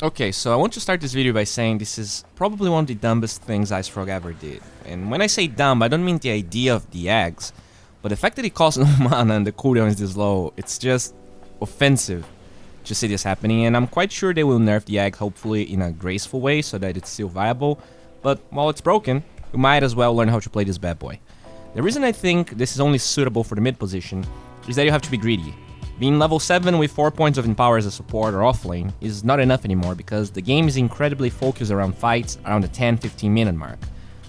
Okay, so I want to start this video by saying this is probably one of the dumbest things IceFrog ever did. And when I say dumb, I don't mean the idea of the aghs, but the fact that it costs no mana and the cooldown is this low, it's just offensive to see this happening, and I'm quite sure they will nerf the agh hopefully in a graceful way so that it's still viable, but while it's broken, you might as well learn how to play this bad boy. The reason I think this is only suitable for the mid position is that you have to be greedy. Being level 7 with 4 points of Empower as a support or offlane is not enough anymore because the game is incredibly focused around fights around the 10-15 minute mark.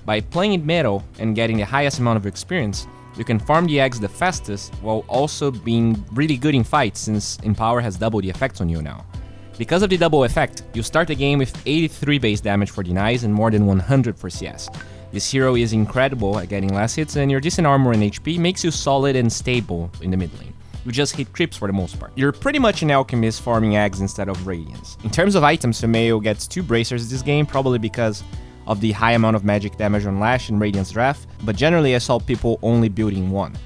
By playing it middle and getting the highest amount of experience, you can farm the aghs the fastest while also being really good in fights since Empower has double the effects on you now. Because of the double effect, you start the game with 83 base damage for denies and more than 100 for CS. This hero is incredible at getting last hits, and your decent armor and HP makes you solid and stable in the mid lane. You just hit creeps for the most part. You're pretty much an alchemist farming aghs instead of radiance. In terms of items, Sumail gets 2 bracers this game, probably because of the high amount of magic damage on Lash and Radiance Draft, but generally I saw people only building 1.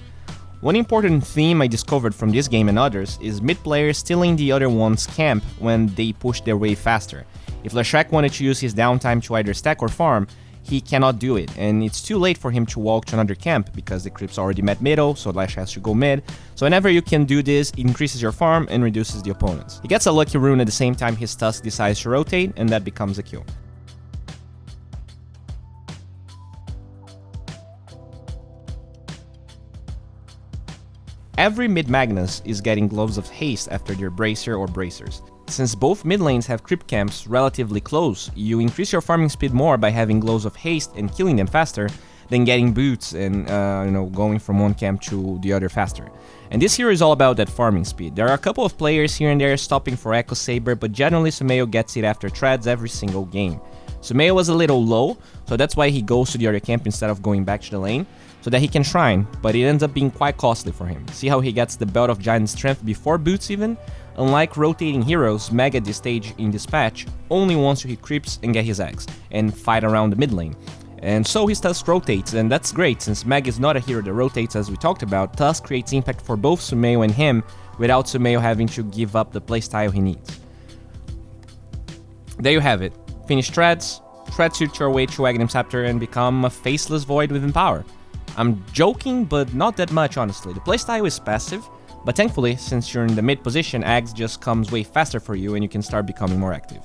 One important theme I discovered from this game and others is mid players stealing the other one's camp when they push their way faster. If Lashrak wanted to use his downtime to either stack or farm, he cannot do it, and it's too late for him to walk to another camp because the creeps already met middle, so Lash has to go mid. So whenever you can do this, it increases your farm and reduces the opponents. He gets a lucky rune at the same time his Tusk decides to rotate, and that becomes a kill. Every mid Magnus is getting Gloves of Haste after their Bracer or Bracers. Since both mid lanes have creep camps relatively close, you increase your farming speed more by having Gloves of Haste and killing them faster than getting boots and going from one camp to the other faster. And this here is all about that farming speed. There are a couple of players here and there stopping for Echo Saber, but generally Sumail gets it after treads every single game. Sumail was a little low, so that's why he goes to the other camp instead of going back to the lane, so that he can shrine, but it ends up being quite costly for him. See how he gets the Belt of Giant Strength before boots even? Unlike rotating heroes, Meg at this stage in this patch only wants to hit creeps and get his aghs, and fight around the mid lane. And so his Tusk rotates, and that's great, since Meg is not a hero that rotates as we talked about. Tusk creates impact for both Sumail and him, without Sumail having to give up the playstyle he needs. There you have it. Finish treads suit your way to Aghanim Scepter and become a faceless void with Empower. I'm joking, but not that much honestly. The playstyle is passive, but thankfully, since you're in the mid position, aghs just comes way faster for you and you can start becoming more active.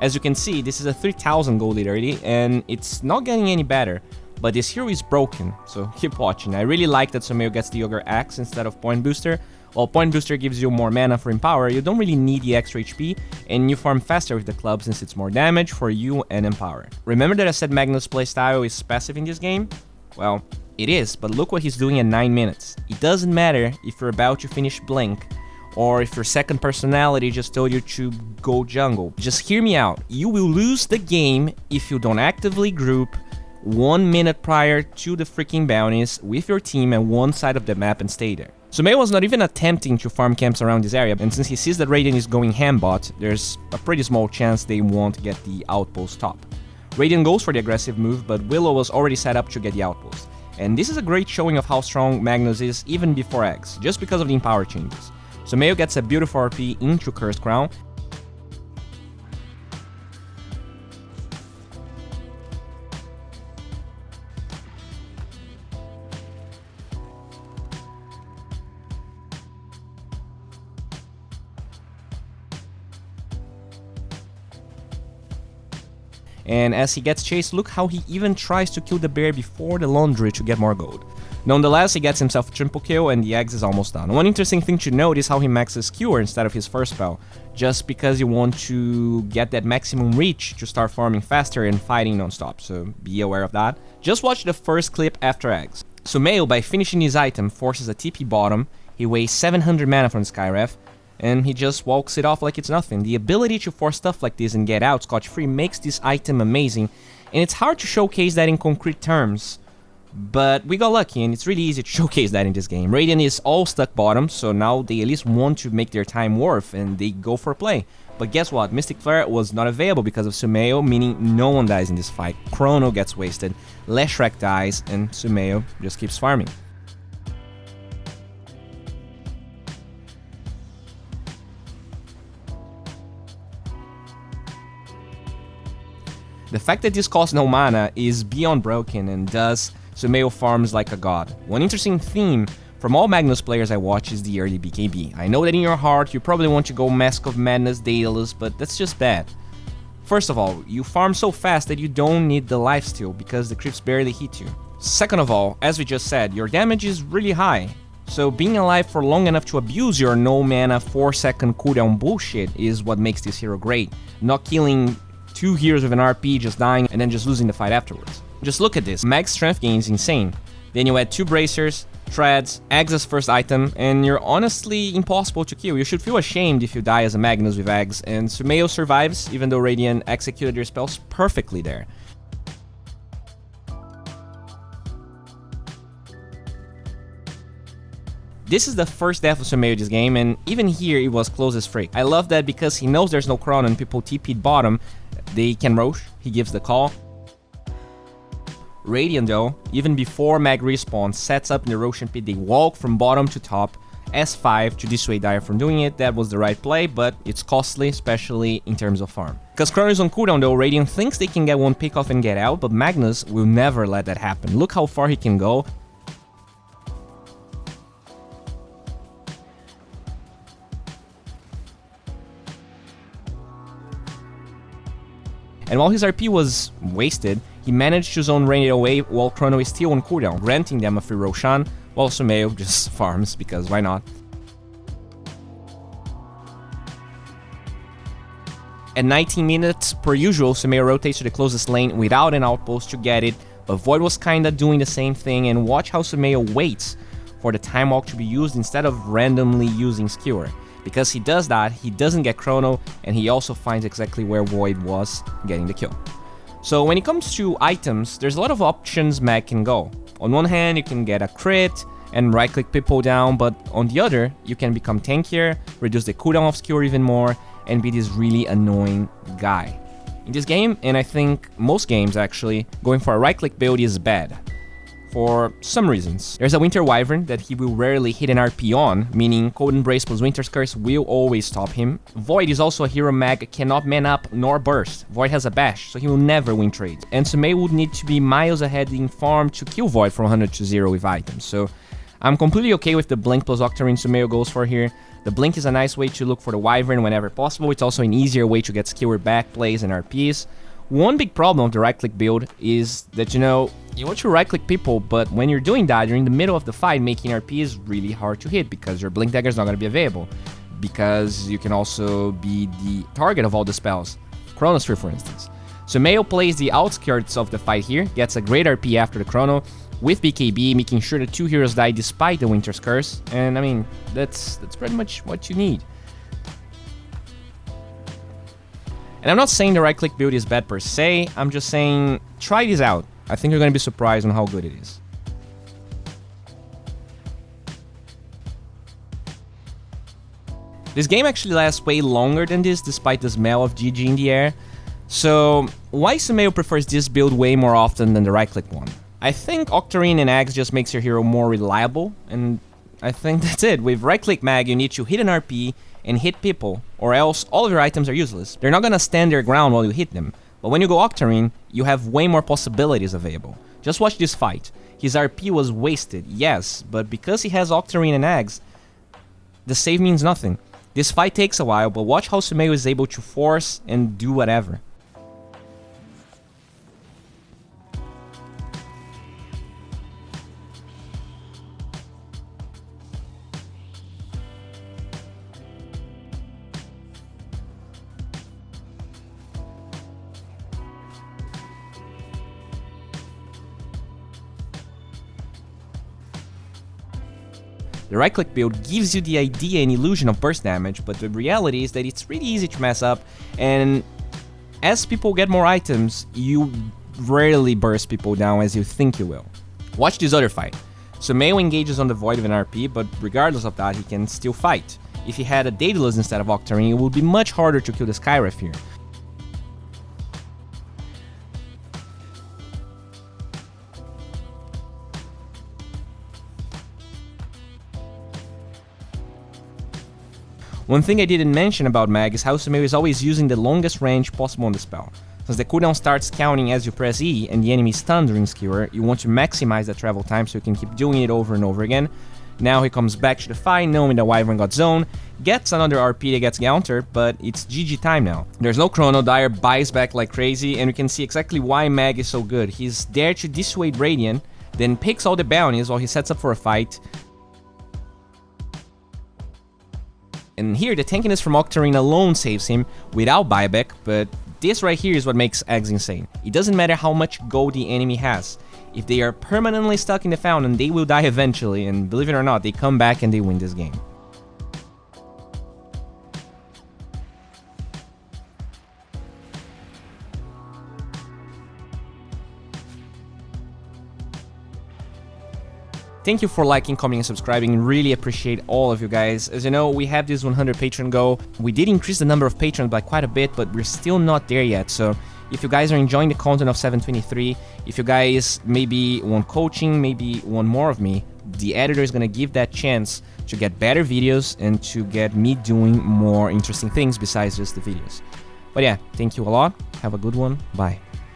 As you can see, this is a 3000 gold lead already, and it's not getting any better, but this hero is broken, so keep watching. I really like that Sumail gets the Ogre Axe instead of Point Booster. While Point Booster gives you more mana for Empower, you don't really need the extra HP, and you farm faster with the club since it's more damage for you and Empower. Remember that I said Magnus' playstyle is passive in this game? Well, it is, but look what he's doing at 9 minutes. It doesn't matter if you're about to finish Blink, or if your second personality just told you to go jungle. Just hear me out. You will lose the game if you don't actively group 1 minute prior to the freaking bounties with your team at one side of the map and stay there. Sumail was not even attempting to farm camps around this area, and since he sees that Radiant is going ham bot, there's a pretty small chance they won't get the outpost top. Radiant goes for the aggressive move, but Willow was already set up to get the outpost. And this is a great showing of how strong Magnus is even before aghs, just because of the Empower changes. Sumail gets a beautiful RP into Cursed Crown, and as he gets chased, look how he even tries to kill the bear before the laundry to get more gold. Nonetheless, he gets himself a triple kill and the aghs is almost done. One interesting thing to note is how he maxes Cure instead of his first spell, just because you want to get that maximum reach to start farming faster and fighting non-stop, so be aware of that. Just watch the first clip after aghs. Sumail, by finishing his item, forces a TP bottom, he wastes 700 mana from the Skyref, and he just walks it off like it's nothing. The ability to force stuff like this and get out scotch-free makes this item amazing, and it's hard to showcase that in concrete terms, but we got lucky and it's really easy to showcase that in this game. Radiant is all stuck bottom, so now they at least want to make their time worth and they go for play. But guess what? Mystic Flare was not available because of Sumail, meaning no one dies in this fight. Chrono gets wasted, Leshrac dies, and Sumail just keeps farming. The fact that this costs no mana is beyond broken, and thus Sumail farms like a god. One interesting theme from all Magnus players I watch is the early BKB. I know that in your heart you probably want to go Mask of Madness Daedalus, but that's just bad. First of all, you farm so fast that you don't need the lifesteal because the creeps barely hit you. Second of all, as we just said, your damage is really high. So being alive for long enough to abuse your no mana 4-second cooldown bullshit is what makes this hero great. Not killing 2 heroes with an RP, just dying, and then just losing the fight afterwards. Just look at this, max strength gain is insane. Then you add 2 bracers, treads, aghs as first item, and you're honestly impossible to kill. You should feel ashamed if you die as a Magnus with aghs, and Sumail survives even though Radiant executed their spells perfectly there. This is the first death of Sumail this game, and even here it was close as frick. I love that because he knows there's no chrono and people TP'd bottom, they can Rosh, he gives the call. Radiant though, even before Mag respawns, sets up in the Roshan pit, they walk from bottom to top, S5 to dissuade Dire from doing it. That was the right play, but it's costly, especially in terms of farm. Because Chrono is on cooldown though, Radiant thinks they can get one pick off and get out, but Magnus will never let that happen. Look how far he can go. And while his RP was wasted, he managed to zone Rain away while Chrono is still on cooldown, granting them a free Roshan, while Sumail just farms, because why not? At 19 minutes, per usual, Sumail rotates to the closest lane without an outpost to get it, but Void was kinda doing the same thing, and watch how Sumail waits for the Time Walk to be used instead of randomly using Skewer. Because he does that, he doesn't get Chrono, and he also finds exactly where Void was getting the kill. So when it comes to items, there's a lot of options Mag can go. On one hand, you can get a crit and right-click people down, but on the other, you can become tankier, reduce the cooldown of Skewer even more, and be this really annoying guy. In this game, and I think most games actually, going for a right-click build is bad. For some reasons. There's a Winter Wyvern that he will rarely hit an RP on, meaning Cold Embrace plus Winter's Curse will always stop him. Void is also a hero Mag cannot man up nor burst. Void has a bash, so he will never win trades. And Sumail would need to be miles ahead in farm to kill Void from 100 to 0 with items, so I'm completely okay with the Blink plus Octarine Sumail goes for here. The Blink is a nice way to look for the Wyvern whenever possible. It's also an easier way to get Skewer back plays and RPs. One big problem of the right-click build is that, you want to right-click people, but when you're doing that, you're in the middle of the fight, making RP is really hard to hit because your Blink Dagger is not going to be available. Because you can also be the target of all the spells. Chronosphere, for instance. Sumail plays the outskirts of the fight here, gets a great RP after the Chrono, with BKB, making sure the 2 heroes die despite the Winter's Curse, and I mean, that's pretty much what you need. And I'm not saying the right-click build is bad per se, I'm just saying, try this out. I think you're going to be surprised on how good it is. This game actually lasts way longer than this, despite the smell of GG in the air. So, why Sumail prefers this build way more often than the right-click one? I think Octarine and aghs just makes your hero more reliable, and I think that's it. With right-click Mag, you need to hit an RP and hit people, or else all of your items are useless. They're not gonna stand their ground while you hit them. But when you go Octarine, you have way more possibilities available. Just watch this fight. His RP was wasted, yes, but because he has Octarine and aghs, the save means nothing. This fight takes a while, but watch how Sumail is able to force and do whatever. The right-click build gives you the idea and illusion of burst damage, but the reality is that it's really easy to mess up, and as people get more items, you rarely burst people down as you think you will. Watch this other fight. Sumail engages on the Void with an RP, but regardless of that, he can still fight. If he had a Daedalus instead of Octarine, it would be much harder to kill the Skyref here. One thing I didn't mention about Mag is how Sumail is always using the longest range possible on the spell. Since the cooldown starts counting as you press E and the enemy is stunned during skewer, you want to maximize the travel time so you can keep doing it over and over again. Now he comes back to the fight knowing that Wyvern got zone, gets another RP that gets countered, but it's GG time now. There's no chrono, Dire buys back like crazy, and we can see exactly why Mag is so good. He's there to dissuade Radiant, then picks all the bounties while he sets up for a fight. And here, the tankiness from Octarine alone saves him without buyback, but this right here is what makes aghs insane. It doesn't matter how much gold the enemy has. If they are permanently stuck in the fountain, they will die eventually, and believe it or not, they come back and they win this game. Thank you for liking, commenting, and subscribing. Really appreciate all of you guys. As you know, we have this 100 patron goal. We did increase the number of patrons by quite a bit, but we're still not there yet. So if you guys are enjoying the content of 723, if you guys maybe want coaching, maybe want more of me, the editor is going to give that chance to get better videos and to get me doing more interesting things besides just the videos. But yeah, thank you a lot. Have a good one. Bye.